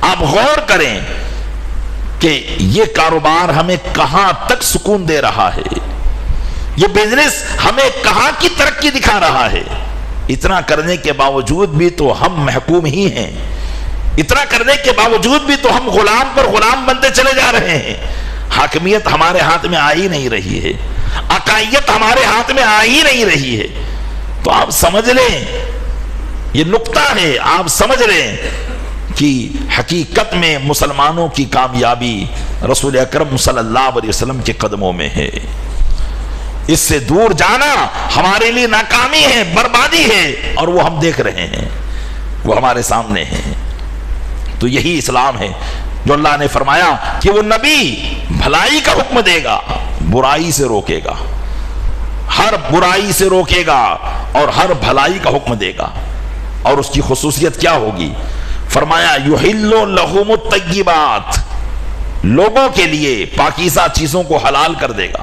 آپ غور کریں کہ یہ کاروبار ہمیں کہاں تک سکون دے رہا ہے، یہ بزنس ہمیں کہاں کی ترقی دکھا رہا ہے۔ اتنا کرنے کے باوجود بھی تو ہم محکوم ہی ہیں، اتنا کرنے کے باوجود بھی تو ہم غلام پر غلام بنتے چلے جا رہے ہیں۔ حاکمیت ہمارے ہاتھ میں آ ہی نہیں رہی ہے، عقائیت ہمارے ہاتھ میں آ ہی نہیں رہی ہے۔ تو آپ سمجھ لیں، یہ نقطہ ہے، آپ سمجھ لیں کہ حقیقت میں مسلمانوں کی کامیابی رسول اکرم صلی اللہ علیہ وسلم کے قدموں میں ہے۔ اس سے دور جانا ہمارے لیے ناکامی ہے، بربادی ہے، اور وہ ہم دیکھ رہے ہیں، وہ ہمارے سامنے ہے۔ تو یہی اسلام ہے جو اللہ نے فرمایا کہ وہ نبی بھلائی کا حکم دے گا، برائی سے روکے گا، ہر برائی سے روکے گا اور ہر بھلائی کا حکم دے گا۔ اور اس کی خصوصیت کیا ہوگی؟ فرمایا یحل لہم الطیبات، لوگوں کے لیے پاکیزہ چیزوں کو حلال کر دے گا،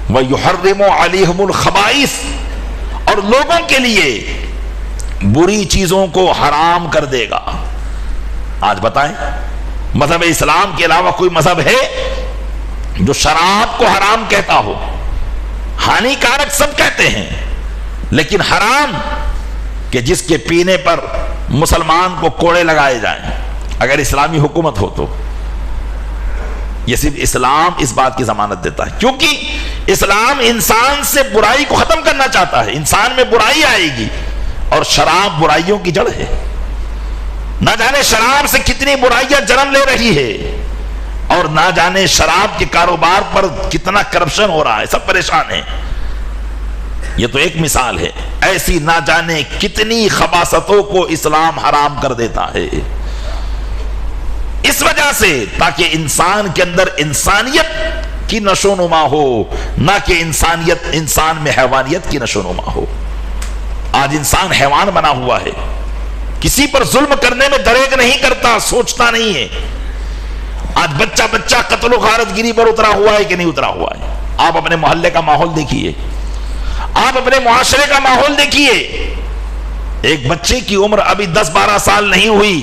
وَيُحَرِّمُ عَلَيْهِمُ الْخَبَائِثِ، اور لوگوں کے لیے بری چیزوں کو حرام کر دے گا۔ آج بتائیں مذہب اسلام کے علاوہ کوئی مذہب ہے جو شراب کو حرام کہتا ہو؟ ہانی کارک سب کہتے ہیں، لیکن حرام کہ جس کے پینے پر مسلمان کو کوڑے لگائے جائیں، اگر اسلامی حکومت ہو تو یہ صرف اسلام اس بات کی ضمانت دیتا ہے، کیونکہ اسلام انسان سے برائی کو ختم کرنا چاہتا ہے۔ انسان میں برائی آئے گی اور شراب برائیوں کی جڑ ہے، نہ جانے شراب سے کتنی برائیاں جنم لے رہی ہے، اور نہ جانے شراب کے کاروبار پر کتنا کرپشن ہو رہا ہے، سب پریشان ہیں۔ یہ تو ایک مثال ہے، ایسی نہ جانے کتنی خباثتوں کو اسلام حرام کر دیتا ہے، اس وجہ سے تاکہ انسان کے اندر انسانیت کی نشو نما ہو، نہ کہ انسان میں حیوانیت کی نشو نما ہو۔ آج انسان حیوان بنا ہوا ہے، کسی پر ظلم کرنے میں دریغ نہیں کرتا، سوچتا نہیں ہے۔ آج بچہ قتل و غارت گری پر اترا ہوا ہے کہ نہیں اترا ہوا ہے؟ آپ اپنے محلے کا ماحول دیکھیے، آپ اپنے معاشرے کا ماحول دیکھیے۔ ایک بچے کی عمر ابھی 10-12 سال نہیں ہوئی،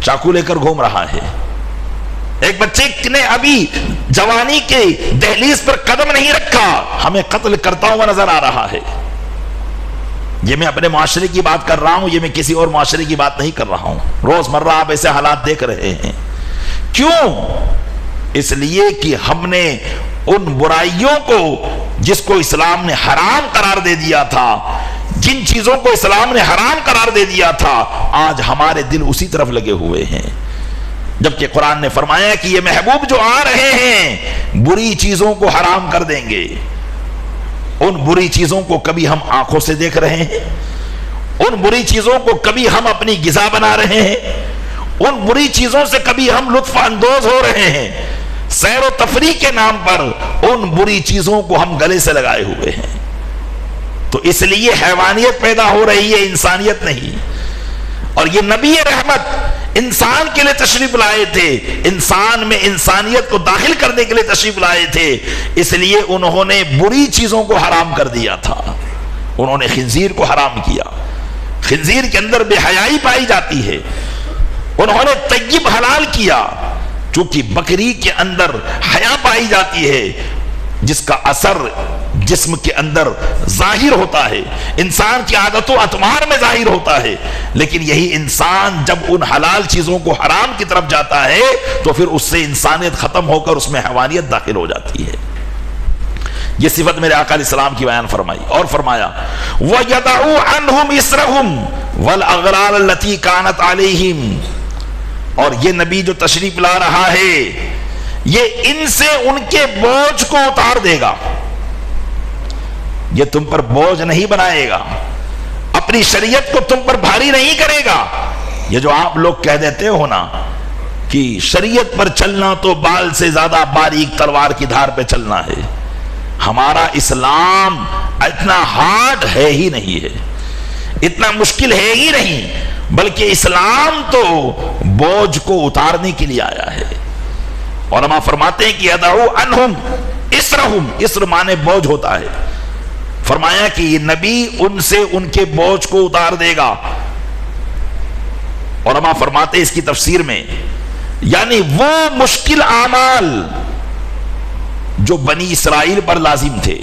چاقو لے کر گھوم رہا ہے۔ ایک بچے نے ابھی جوانی کے دہلیز پر قدم نہیں رکھا، ہمیں قتل کرتا ہوا نظر آ رہا ہے۔ یہ میں اپنے معاشرے کی بات کر رہا ہوں، یہ میں کسی اور معاشرے کی بات نہیں کر رہا ہوں۔ روز مرہ آپ ایسے حالات دیکھ رہے ہیں۔ کیوں؟ اس لیے کہ ہم نے ان برائیوں کو جس کو اسلام نے حرام قرار دے دیا تھا، جن چیزوں کو اسلام نے حرام قرار دے دیا تھا، آج ہمارے دل اسی طرف لگے ہوئے ہیں، جبکہ قرآن نے فرمایا کہ یہ محبوب جو آ رہے ہیں بری چیزوں کو حرام کر دیں گے۔ ان بری چیزوں کو کبھی ہم آنکھوں سے دیکھ رہے ہیں، ان بری چیزوں کو کبھی ہم اپنی غذا بنا رہے ہیں، ان بری چیزوں سے کبھی ہم لطف اندوز ہو رہے ہیں، سیر و تفریح کے نام پر ان بری چیزوں کو ہم گلے سے لگائے ہوئے ہیں۔ تو اس لیے حیوانیت پیدا ہو رہی ہے، انسانیت نہیں۔ اور یہ نبی رحمت انسان کے لیے تشریف لائے تھے، انسان میں انسانیت کو داخل کرنے کے لیے تشریف لائے تھے، اس لیے انہوں نے بری چیزوں کو حرام کر دیا تھا۔ انہوں نے خنزیر کو حرام کیا، خنزیر کے اندر بے حیائی پائی جاتی ہے۔ انہوں نے طیب حلال کیا، چونکہ بکری کے اندر حیا پائی جاتی ہے، جس کا اثر جسم کے اندر ظاہر ہوتا ہے، انسان کی عادت و اطوار میں ظاہر ہوتا ہے، لیکن یہی انسان جب ان حلال چیزوں کو حرام کی طرف جاتا ہے تو پھر اس سے انسانیت ختم ہو کر اس میں حیوانیت داخل ہو جاتی ہے۔ یہ صفت میرے آقا علیہ السلام کی بیان فرمائی اور فرمایا وَيَدَعُوا عَنْهُمْ إِسْرَهُمْ وَالْأَغْلَالَ الَّتِي كَانَتْ عَلَيْهِمْ، اور یہ نبی جو تشریف لا رہا ہے یہ ان سے ان کے بوجھ کو اتار دے گا، یہ تم پر بوجھ نہیں بنائے گا، اپنی شریعت کو تم پر بھاری نہیں کرے گا۔ یہ جو آپ لوگ کہہ دیتے ہو نا کہ شریعت پر چلنا تو بال سے زیادہ باریک تلوار کی دھار پہ چلنا ہے، ہمارا اسلام اتنا ہارڈ ہے ہی نہیں ہے، اتنا مشکل ہے ہی نہیں، بلکہ اسلام تو بوجھ کو اتارنے کے لیے آیا ہے۔ علماء فرماتے ہیں کہ یدعو عنہم اسرہم، اسر مانے بوجھ ہوتا ہے، فرمایا کہ یہ نبی ان سے ان کے بوجھ کو اتار دے گا۔ علماء فرماتے ہیں اس کی تفسیر میں یعنی وہ مشکل اعمال جو بنی اسرائیل پر لازم تھے،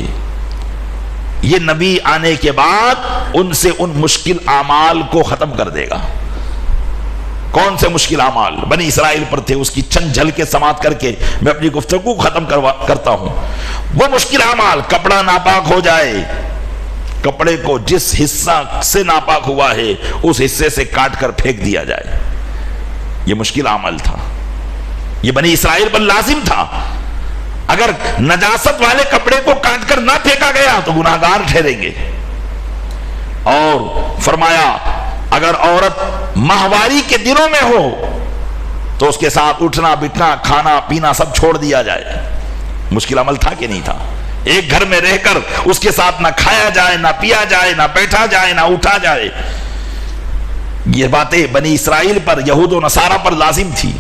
یہ نبی آنے کے بعد ان سے ان مشکل اعمال کو ختم کر دے گا۔ کون سے مشکل اعمال بنی اسرائیل پر تھے، اس کی چند جھلکیں سماعت کر کے میں اپنی گفتگو ختم کرتا ہوں۔ وہ مشکل اعمال، کپڑا ناپاک ہو جائے، کپڑے کو جس حصہ سے ناپاک ہوا ہے اس حصے سے کاٹ کر پھینک دیا جائے، یہ مشکل عمل تھا، یہ بنی اسرائیل پر لازم تھا۔ اگر نجاست والے کپڑے کو کاٹ کر نہ پھینکا گیا تو گناہگار ٹھہریں گے۔ اور فرمایا اگر عورت ماہواری کے دنوں میں ہو تو اس کے ساتھ اٹھنا بیٹھنا کھانا پینا سب چھوڑ دیا جائے۔ مشکل عمل تھا کہ نہیں تھا؟ ایک گھر میں رہ کر اس کے ساتھ نہ کھایا جائے، نہ پیا جائے، نہ بیٹھا جائے، نہ اٹھا جائے۔ یہ باتیں بنی اسرائیل پر، یہود و نصارہ پر لازم تھی۔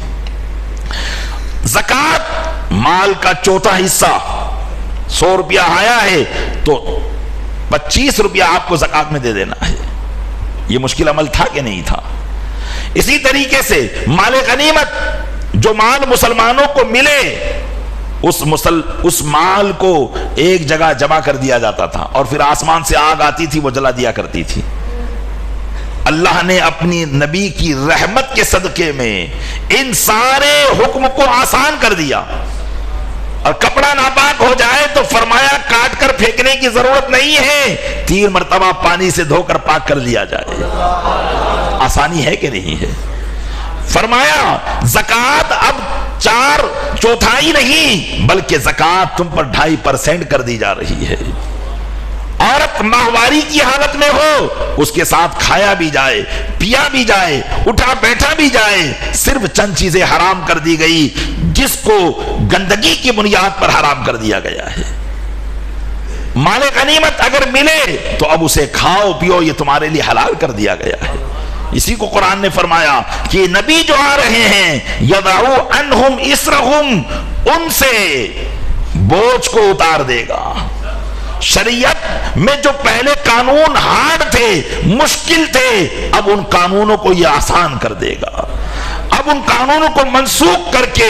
زکوٰۃ، مال کا چوتھا حصہ، 100 روپیہ آیا ہے تو 25 روپیہ آپ کو زکوٰۃ میں دے دینا ہے۔ یہ مشکل عمل تھا کہ نہیں تھا؟ اسی طریقے سے مال غنیمت، جو مال مسلمانوں کو ملے اس مال کو ایک جگہ جمع کر دیا جاتا تھا اور پھر آسمان سے آگ آتی تھی وہ جلا دیا کرتی تھی۔ اللہ نے اپنی نبی کی رحمت کے صدقے میں ان سارے حکم کو آسان کر دیا۔ اور کپڑا ناپاک ہو جائے تو فرمایا کاٹ کر پھینکنے کی ضرورت نہیں ہے، 3 مرتبہ پانی سے دھو کر پاک کر لیا جائے۔ آسانی ہے کہ نہیں ہے؟ فرمایا زکوٰۃ اب 4/4 نہیں بلکہ زکوٰۃ تم پر 2.5% کر دی جا رہی ہے۔ عورت ماہواری کی حالت میں ہو، اس کے ساتھ کھایا بھی جائے، پیا بھی جائے، اٹھا بیٹھا بھی جائے، صرف چند چیزیں حرام کر دی گئی جس کو گندگی کی بنیاد پر حرام کر دیا گیا ہے۔ مال غنیمت اگر ملے تو اب اسے کھاؤ پیو، یہ تمہارے لیے حلال کر دیا گیا ہے۔ اسی کو قرآن نے فرمایا کہ نبی جو آ رہے ہیں یدعو عنہم اسرہم، ان سے بوجھ کو اتار دے گا۔ شریعت میں جو پہلے قانون ہارڈ تھے، مشکل تھے، اب ان قانونوں کو یہ آسان کر دے گا۔ اب ان قانونوں کو منسوخ کر کے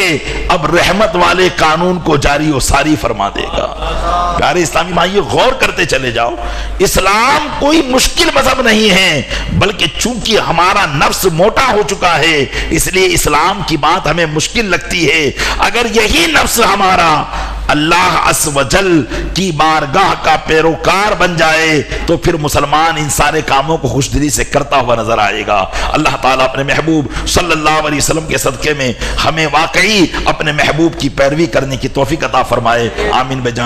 اب رحمت والے قانون کو جاری و ساری فرما دے گا۔ پیارے اسلامی بھائی غور کرتے چلے جاؤ، اسلام کوئی مشکل مذہب نہیں ہے، بلکہ چونکہ ہمارا نفس موٹا ہو چکا ہے اس لیے اسلام کی بات ہمیں مشکل لگتی ہے۔ اگر یہی نفس ہمارا اللہ عز و جل کی بارگاہ کا پیروکار بن جائے تو پھر مسلمان ان سارے کاموں کو خوش دلی سے کرتا ہوا نظر آئے گا۔ اللہ تعالیٰ اپنے محبوب صلی اللہ علیہ وسلم کے صدقے میں ہمیں واقعی اپنے محبوب کی پیروی کرنے کی توفیق عطا فرمائے۔ آمین بجان